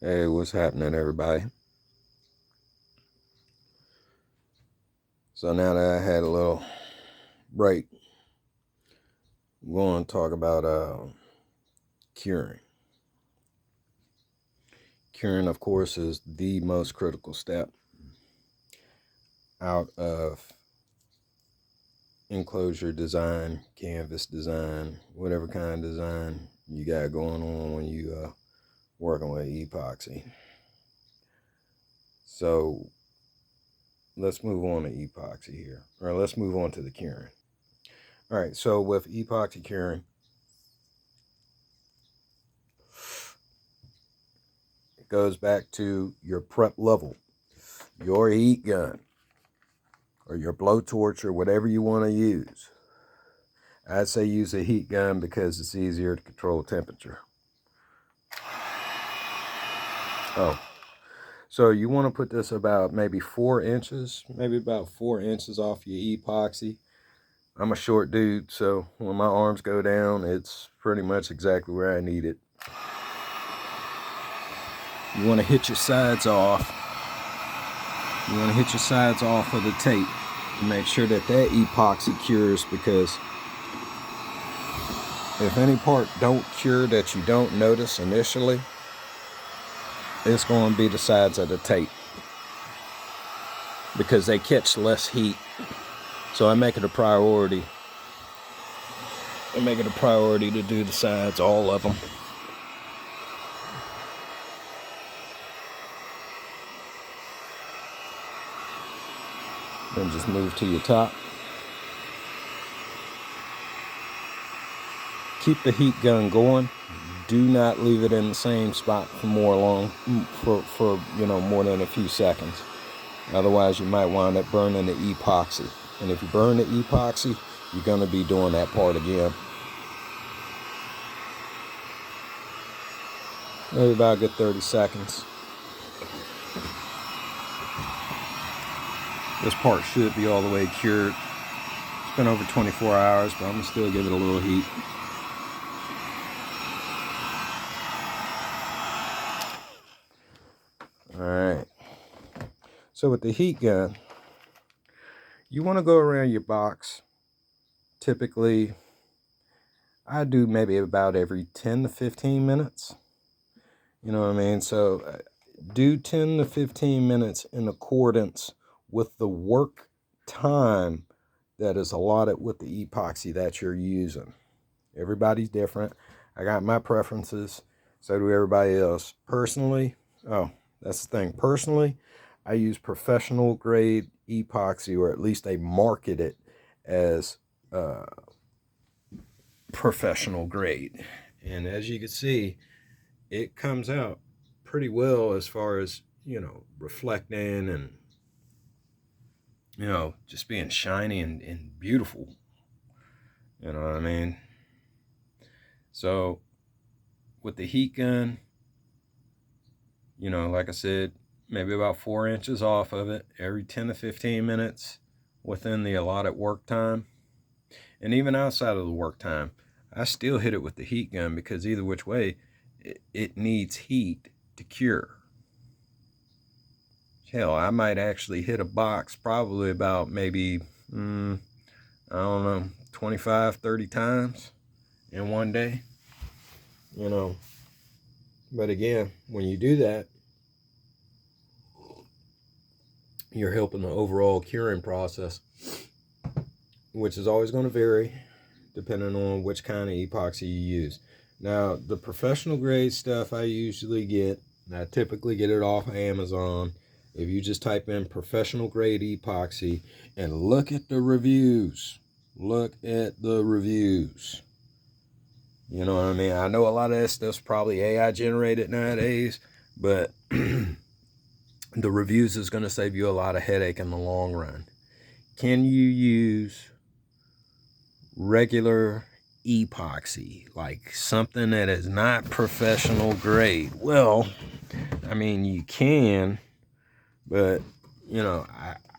Hey, what's happening, everybody? So now that I had a little break, I'm going to talk about curing. Curing, of course, is the most critical step out of enclosure design, canvas design, whatever kind of design you got going on when you working with epoxy. So let's move on to epoxy here, or let's move on to the curing. All right, so with epoxy curing, it goes back to your prep level, your heat gun, or your blowtorch, or whatever you want to use. I'd say use a heat gun because it's easier to control temperature. Oh, so you want to put this about maybe 4 inches, off your epoxy. I'm a short dude, so when my arms go down, it's pretty much exactly where I need it. You want to hit your sides off. You want to hit your sides off of the tape to make sure that epoxy cures, because if any part don't cure that you don't notice initially, it's going to be the sides of the tape, because they catch less heat. So I make it a priority. To do the sides, all of them. Then just move to your top. Keep the heat gun going. Do not leave it in the same spot for more than a few seconds. Otherwise, you might wind up burning the epoxy. And if you burn the epoxy, you're going to be doing that part again. Maybe about a good 30 seconds. This part should be all the way cured. It's been over 24 hours, but I'm going to still give it a little heat. Alright. So with the heat gun, you want to go around your box. Typically, I do maybe about every 10 to 15 minutes. You know what I mean? So do 10 to 15 minutes in accordance with the work time that is allotted with the epoxy that you're using. Everybody's different. I got my preferences. So do everybody else. Personally, that's the thing. Personally, I use professional grade epoxy, or at least they market it as professional grade. And as you can see, it comes out pretty well as far as, reflecting and, just being shiny and beautiful. You know what I mean? So with the heat gun, like I said, maybe about 4 inches off of it every 10 to 15 minutes within the allotted work time. And even outside of the work time, I still hit it with the heat gun, because either which way, it needs heat to cure. Hell, I might actually hit a box probably about maybe, 25, 30 times in one day. But again, when you do that, you're helping the overall curing process, which is always going to vary depending on which kind of epoxy you use. Now, the professional grade stuff I usually get, and I typically get it off Amazon. If you just type in professional grade epoxy and look at the reviews, you know what I mean? I know a lot of that stuff's probably AI generated nowadays, but the reviews is going to save you a lot of headache in the long run. Can you use regular epoxy, like something that is not professional grade? Well, I mean, you can, but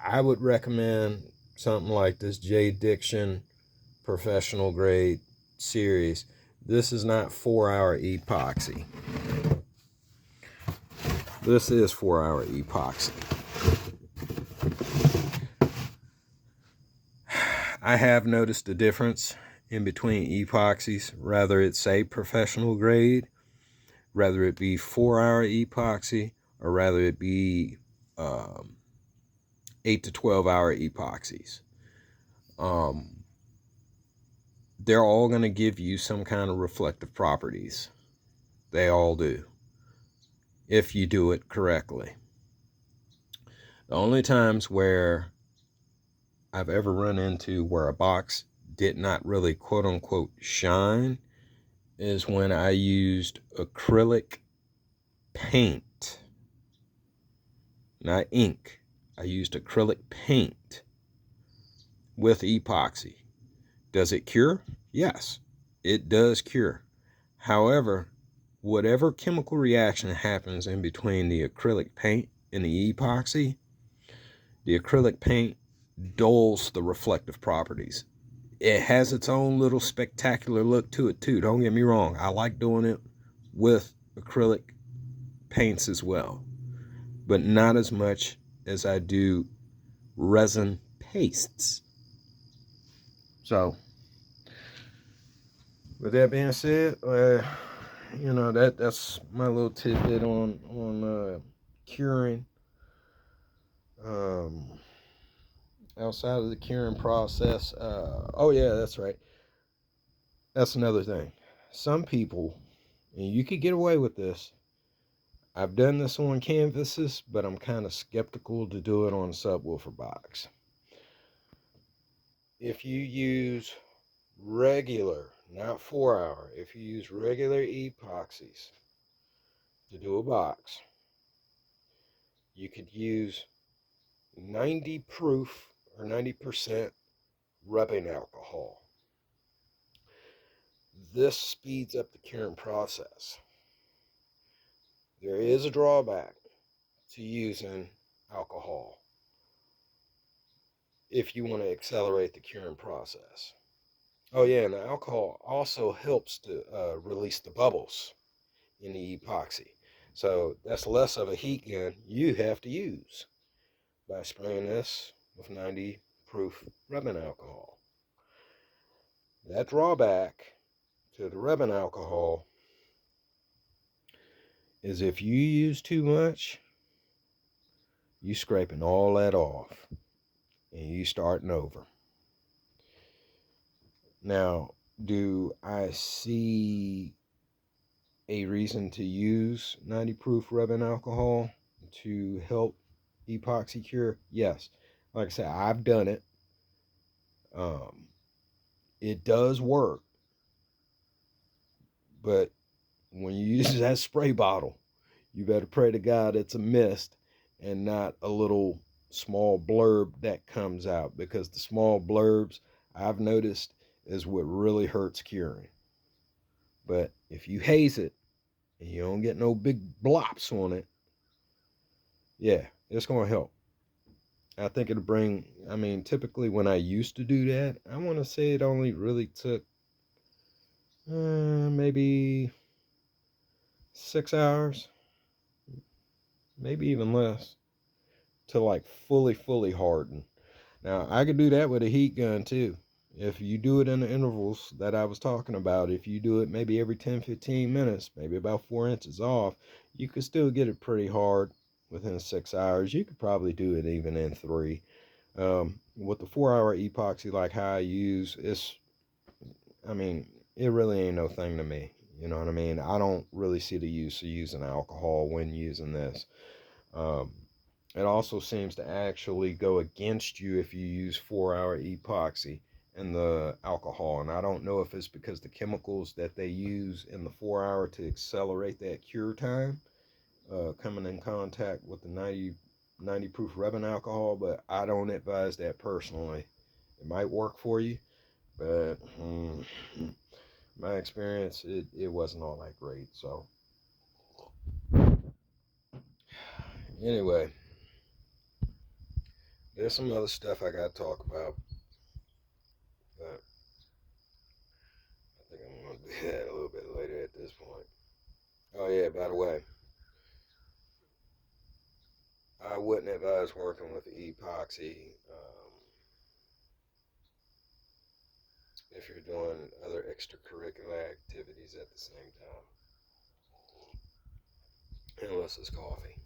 I would recommend something like this J Diction professional grade series. This is not 4-hour epoxy. This is 4-hour epoxy. I have noticed a difference in between epoxies, rather it say professional grade, rather it be 4-hour epoxy, or rather it be 8 to 12-hour epoxies. They're all going to give you some kind of reflective properties. They all do, if you do it correctly. The only times where I've ever run into where a box did not really quote unquote shine is when I used acrylic paint, not ink. I used acrylic paint with epoxy. Does it cure? Yes, it does cure. However, whatever chemical reaction happens in between the acrylic paint and the epoxy, the acrylic paint dulls the reflective properties. It has its own little spectacular look to it too. Don't get me wrong. I like doing it with acrylic paints as well, but not as much as I do resin pastes. So, with that being said, you know, that's my little tidbit on curing. Outside of the curing process, oh yeah, that's right. That's another thing. Some people, and you could get away with this. I've done this on canvases, but I'm kind of skeptical to do it on a subwoofer box. If you use regular, not 4-hour, if you use regular epoxies to do a box, you could use 90 proof or 90% rubbing alcohol. This speeds up the curing process. There is a drawback to using alcohol if you want to accelerate the curing process. Oh yeah, and the alcohol also helps to release the bubbles in the epoxy. So that's less of a heat gun you have to use by spraying this with 90 proof rubbing alcohol. That drawback to the rubbing alcohol is if you use too much, you scraping all that off and you starting over. Now, do I see a reason to use 90 proof rubbing alcohol to help epoxy cure? Yes. Like I said, I've done it. It does work, but when you use that spray bottle, you better pray to God it's a mist and not a little small blurb that comes out, because the small blurbs I've noticed is what really hurts curing. But if you haze it and you don't get no big blops on it, yeah, it's going to help. I think it'll bring, I mean, typically when I used to do that, I want to say it only really took maybe 6 hours, maybe even less, to like fully harden. Now, I could do that with a heat gun too. If you do it in the intervals that I was talking about, if you do it maybe every 10-15 minutes, maybe about 4 inches off, you could still get it pretty hard within 6 hours. You could probably do it even in 3. With the 4-hour epoxy like how I use, I mean, it really ain't no thing to me. You know what I mean? I don't really see the use of using alcohol when using this. It also seems to actually go against you if you use 4-hour epoxy and the alcohol. And I don't know if it's because the chemicals that they use in the 4-hour to accelerate that cure time coming in contact with the 90 proof rubbing alcohol, but I don't advise that personally. It might work for you, but my experience, it wasn't all that great. So anyway, there's some other stuff I got to talk about, but I think I'm going to do that a little bit later at this point. Oh yeah, by the way, I wouldn't advise working with epoxy if you're doing other extracurricular activities at the same time, unless it's coffee.